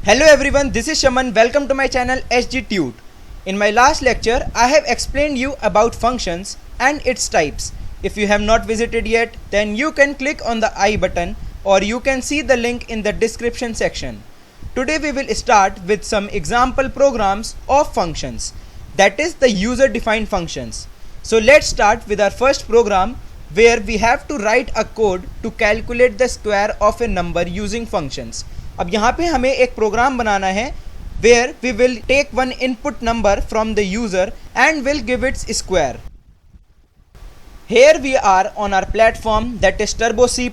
Hello everyone, this is Shaman. Welcome to my channel SG Tute. In my last lecture, I have explained you about functions and its types. If you have not visited yet, then you can click on the I button or you can see the link in the description section. Today we will start with some example programs of functions, that is the user defined functions. So let's start with our first program where we have to write a code to calculate the square of a number using functions. अब यहाँ पे हमें एक programme बनाना है where we will take one input number from the user and will give its square. Here we are on our platform that is Turbo C++.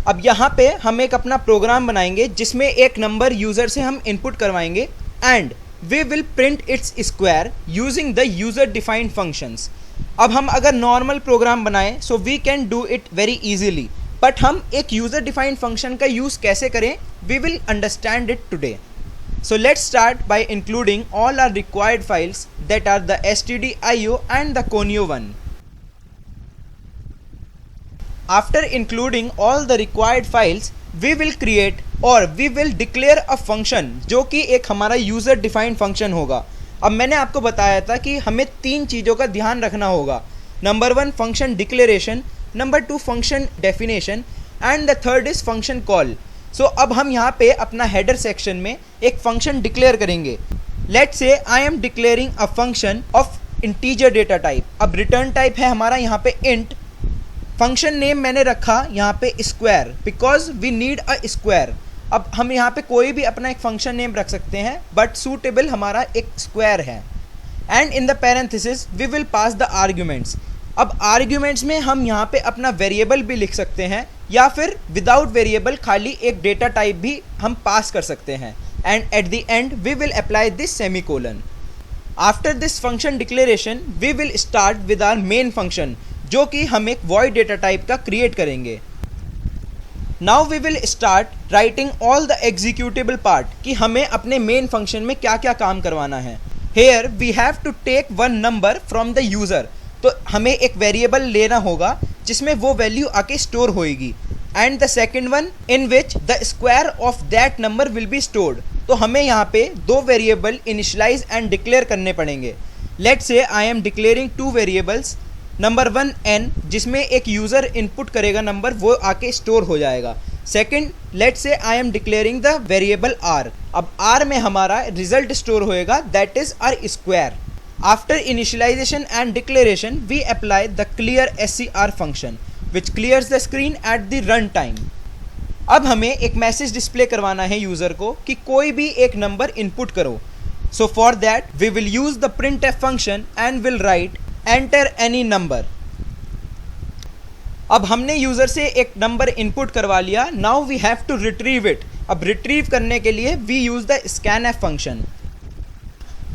अब यहाँ पे हम एक अपना प्रोग्राम बनाएंगे जिसमें एक नंबर यूज़र से हम इनपुट करवाएंगे and we will print its square using the user defined functions. अब हम अगर नॉर्मल प्रोग्राम बनाएं so we can do it very easily. But हम एक यूज़र डिफाइंड फंक्शन का यूज़ कैसे करें, we will understand it today. So let's start by including all our required files that are the stdio and the conio one. After including all the required files, we will create or we will declare a function जो कि एक हमारा user defined function होगा. अब मैंने आपको बताया था कि हमें तीन चीज़ों का ध्यान रखना होगा. Number 1 function declaration, number 2 function definition and the third is function call. So अब हम यहाँ पे अपना हेडर सेक्शन में एक फंक्शन डिक्लेयर करेंगे. Let's say I am declaring a function of integer data type. अब रिटर्न टाइप है हमारा यहाँ पे इंट. फंक्शन नेम मैंने रखा यहाँ पे square because we need a square. अब हम यहाँ पे कोई भी अपना एक फंक्शन नेम रख सकते हैं बट सूटेबल हमारा एक स्क्वायर है. And in the parenthesis we will pass the arguments. अब आर्ग्यूमेंट्स में हम यहाँ पे अपना वेरिएबल भी लिख सकते हैं या फिर विदाउट वेरिएबल खाली एक डेटा टाइप भी हम पास कर सकते हैं. And at the end we will apply this semicolon. After this function declaration we will start with our main function जो कि हम एक वॉइड डेटा टाइप का क्रिएट करेंगे. Now we will start writing all the executable part कि हमें अपने main function में क्या क्या काम करवाना है. Here we have to take one number from the user. तो हमें एक वेरिएबल लेना होगा जिसमें वो वैल्यू आके स्टोर होएगी. And the second one in which the square of that number will be stored. तो हमें यहाँ पे दो वेरिएबल इनिशियलाइज एंड डिक्लेयर करने पड़ेंगे. Let's say I am declaring two variables. Number 1 n जिसमें एक यूज़र इनपुट करेगा नंबर वो आके स्टोर हो जाएगा. Second let's say I am declaring the variable r. अब r में हमारा रिजल्ट स्टोर होएगा that is r square. After initialization and declaration, we apply the clear scr function, which clears the screen at the run time. अब हमें एक message display करवाना है user को कि कोई भी एक नंबर इनपुट करो. So for that, we will use the printf function and will write enter any number. अब हमने यूज़र से एक नंबर इनपुट करवा लिया. Now we have to retrieve it. अब रिट्रीव करने के लिए we use the scanf function.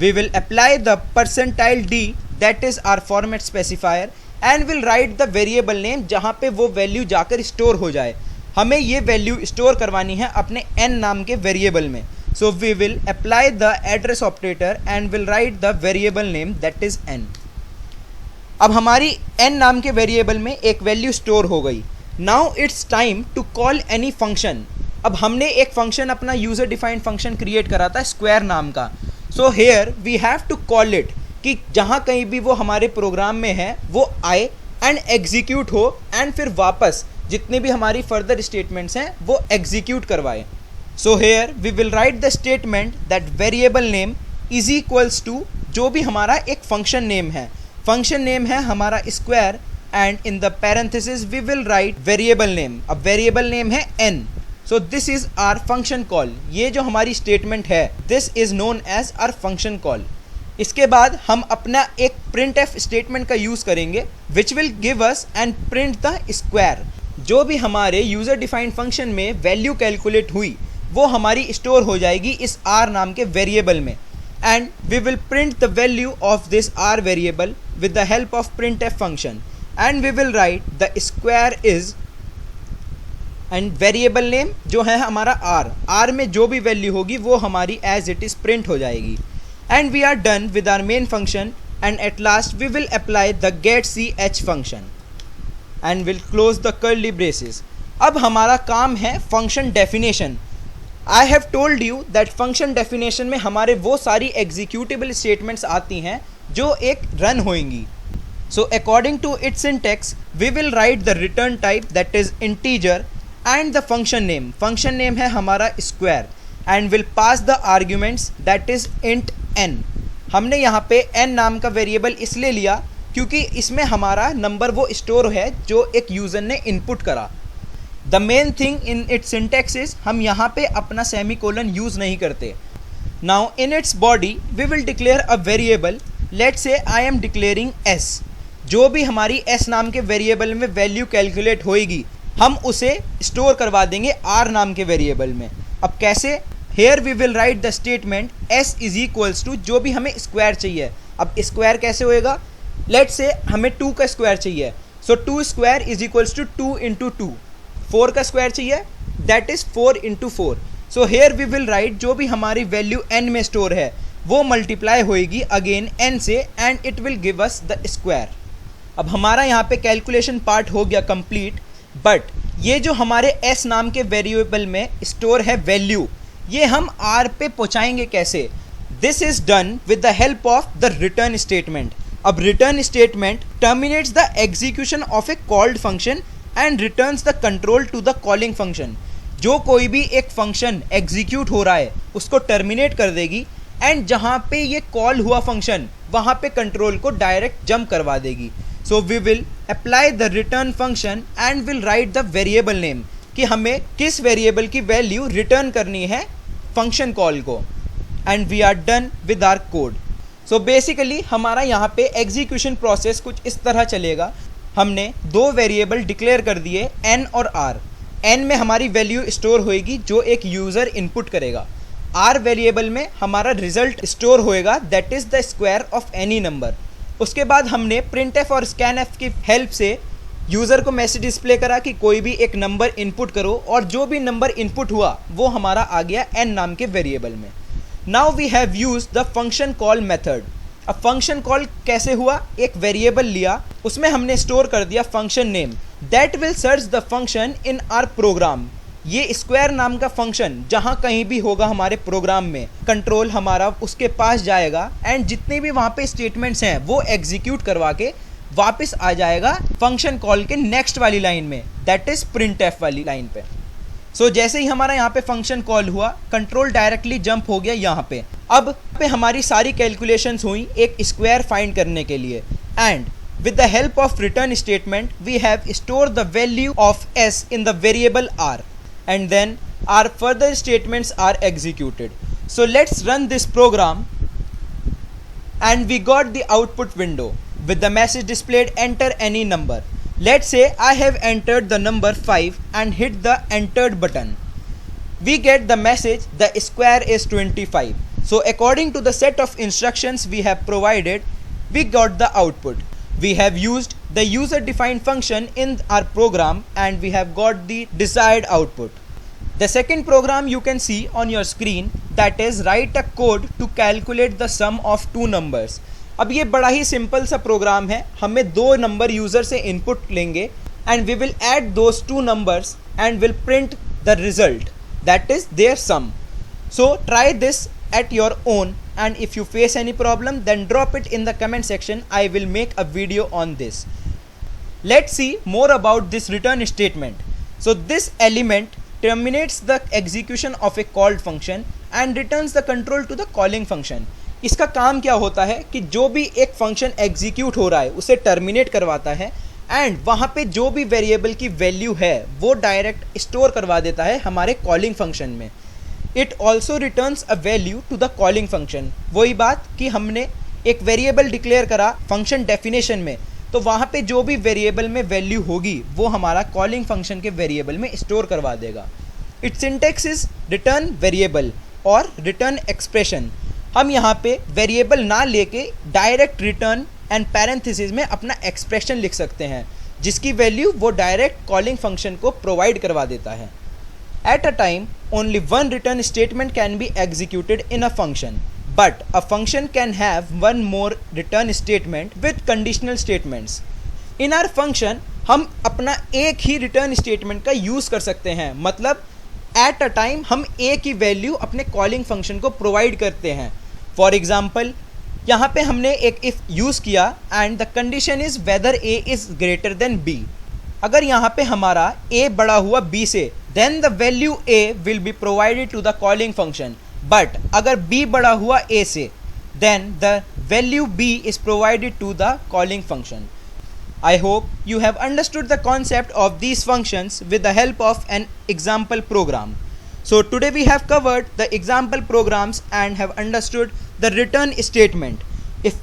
We will apply the percentile d that is our format specifier and will write the variable name जहाँ पे वो value जाकर स्टोर हो जाए. हमें ये वैल्यू स्टोर करवानी है अपने n नाम के वेरिएबल में. So we will apply the address operator and will write the variable name that is n. अब हमारी n नाम के वेरिएबल में एक वैल्यू स्टोर हो गई. Now it's time to call any function. अब हमने एक फंक्शन अपना यूज़र डिफाइंड फंक्शन क्रिएट करा था स्क्वायर नाम का. So here we have to call it कि जहाँ कहीं भी वो हमारे प्रोग्राम में है वो आए एंड एग्जीक्यूट हो एंड फिर वापस जितने भी हमारी फर्दर स्टेटमेंट्स हैं वो एग्जीक्यूट करवाए. So here we will write the statement that variable name is equals to जो भी हमारा एक फंक्शन नेम है. फंक्शन नेम है हमारा square and in the parenthesis we will write variable name. अब वेरिएबल नेम है n. So this is our function call. ये जो हमारी स्टेटमेंट है this is known as our function call. इसके बाद हम अपना एक प्रिंट एफ स्टेटमेंट का यूज़ करेंगे which will give us and print the square. जो भी हमारे यूज़र डिफाइंड फंक्शन में वैल्यू कैलकुलेट हुई वो हमारी स्टोर हो जाएगी इस r नाम के वेरिएबल में. And we will print the value of this r variable with the help of print F function and we will write the square is and variable name जो है हमारा r में जो भी वैल्यू होगी वो हमारी एज इट इज़ प्रिंट हो जाएगी. And we are done with our main function and at last we will apply the get C H function and will close the curly braces. अब हमारा काम है function definition. I have told you that function definition में हमारे वो सारी executable statements आती हैं जो एक रन होंगी. So according to its syntax, we will write the return type, that is integer, and the function name. Function name है हमारा square, and will pass the arguments, that is int n. हमने यहाँ पे n नाम का variable इसलिए लिया क्योंकि इसमें हमारा नंबर वो स्टोर है जो एक यूज़र ने इनपुट करा. The main thing in its syntax is हम यहाँ पे अपना सेमीकोलन यूज़ नहीं करते. Now in its body we will declare a variable. Let's say I am declaring s. जो भी हमारी s नाम के वेरिएबल में वैल्यू कैलकुलेट होएगी हम उसे स्टोर करवा देंगे r नाम के वेरिएबल में. अब कैसे? Here we will write the statement s is equals to जो भी हमें स्क्वायर चाहिए. अब स्क्वायर कैसे होएगा? लेट्स से हमें 2 का स्क्वायर चाहिए, so 2 square is equals to 2 into 2. 4 का स्क्वायर चाहिए, that is 4 into 4. So here we will write जो भी हमारी वैल्यू n में स्टोर है वो मल्टीप्लाई होएगी अगेन n से and it will give us the square. अब हमारा यहाँ पे कैलकुलेशन पार्ट हो गया कंप्लीट, बट ये जो हमारे s नाम के वेरिएबल में स्टोर है वैल्यू, ये हम r पे पहुँचाएंगे कैसे? This is done with the help of the return statement. अब return statement terminates the execution of a called function and returns the control to the calling function. जो कोई भी एक फंक्शन एग्जीक्यूट हो रहा है उसको टर्मिनेट कर देगी एंड जहाँ पे ये कॉल हुआ फंक्शन वहाँ पे कंट्रोल को डायरेक्ट जंप करवा देगी. So we will apply the return function and will write the variable name कि हमें किस वेरिएबल की वैल्यू रिटर्न करनी है फंक्शन कॉल को, and we are done with our code. So basically हमारा यहाँ पे एग्जीक्यूशन प्रोसेस कुछ इस तरह चलेगा. हमने 2 वेरिएबल डिक्लेयर कर दिए n और r. n में हमारी वैल्यू स्टोर होएगी जो एक यूज़र इनपुट करेगा. r वेरिएबल में हमारा रिजल्ट स्टोर होएगा, that is the square of any number. उसके बाद हमने printf और scanf की हेल्प से यूज़र को मैसेज डिस्प्ले करा कि कोई भी एक नंबर इनपुट करो, और जो भी नंबर इनपुट हुआ वो हमारा आ गया n नाम के वेरिएबल में. Now we have use the function call method. अब फंक्शन कॉल कैसे हुआ? एक वेरिएबल लिया, उसमें हमने स्टोर कर दिया function name, that will search the function in our program. ये स्क्वायर नाम का फंक्शन जहाँ कहीं भी होगा हमारे प्रोग्राम में, कंट्रोल हमारा उसके पास जाएगा एंड जितने भी वहाँ पे स्टेटमेंट्स हैं वो एग्जीक्यूट करवा के वापस आ जाएगा फंक्शन कॉल के नेक्स्ट वाली लाइन में, दैट इज printf वाली लाइन पे. सो जैसे ही हमारा यहाँ पे फंक्शन कॉल हुआ कंट्रोल डायरेक्टली जंप हो गया यहाँ पे. अब पे हमारी सारी कैलकुलेशंस हुई एक स्क्वायर फाइंड करने के लिए, and with the help of return statement we have stored the value of s in the variable r, and then our further statements are executed. So let's run this program, and we got the output window with the message displayed enter any number. Let's say I have entered the number 5 and hit the entered button. We get the message the square is 25. So according to the set of instructions we have provided, we got the output. We have used the user defined function in our program and we have got the desired output. The second program you can see on your screen, that is write a code to calculate the sum of 2 numbers. अब ये बड़ा ही simple सा programme है. हमें 2 number user से input लेंगे and we will add those 2 numbers and will print the result, that is their sum. So try this at your own, and if you face any problem then drop it in the comment section. I will make a video on this. Let's see more about this return statement. So this element terminates the execution of a called function and returns the control to the calling function. इसका काम क्या होता है कि जो भी एक function execute हो रहा है उसे टर्मिनेट करवाता है एंड वहाँ पे जो भी वेरिएबल की वैल्यू है वो डायरेक्ट स्टोर करवा देता है हमारे कॉलिंग फंक्शन में. It also returns a value to the calling function. वही बात कि हमने एक वेरिएबल डिक्लेयर करा फंक्शन डेफिनेशन में, तो वहाँ पे जो भी वेरिएबल में वैल्यू होगी वो हमारा कॉलिंग फंक्शन के वेरिएबल में स्टोर करवा देगा. It's syntax is return variable और रिटर्न एक्सप्रेशन. हम यहाँ पे वेरिएबल ना लेके डायरेक्ट रिटर्न एंड पैरेंथेसिस में अपना एक्सप्रेशन लिख सकते हैं जिसकी वैल्यू वो डायरेक्ट कॉलिंग फंक्शन को प्रोवाइड करवा देता है. At a time, only one return statement can be executed in a function, but a function can have one more return statement with conditional statements. In our function, हम अपना एक ही return statement का use कर सकते हैं. मतलब at a time हम ए की वैल्यू अपने कॉलिंग फंक्शन को प्रोवाइड करते हैं। फॉर एग्जाम्पल यहाँ पे हमने एक इफ यूज़ किया and the condition is whether a is greater than b. अगर यहाँ पे हमारा a बड़ा हुआ b से then the value a will be provided to the calling function, but अगर b बड़ा हुआ a से then the value b is provided to the calling function. I hope you have understood the concept of these functions with the help of an example program. So today we have covered the example programs and have understood the return statement. If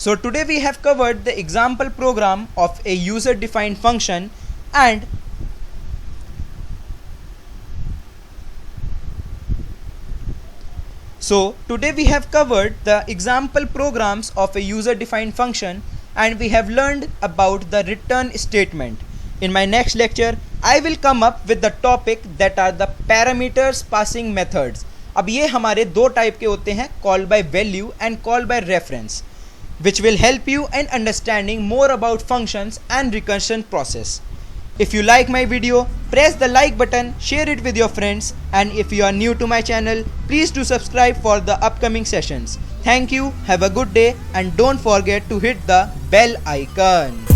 So today we have covered the example program of a user defined function and we have covered the example programs of a user defined function and we have learned about the return statement. In my next lecture I will come up with the topic that are the parameters passing methods. अब ये हमारे दो type के होते हैं, call by value and call by reference, which will help you in understanding more about functions and recursion process. If you like my video, press the like button, share it with your friends, and if you are new to my channel, please do subscribe for the upcoming sessions. Thank you, have a good day, and don't forget to hit the bell icon.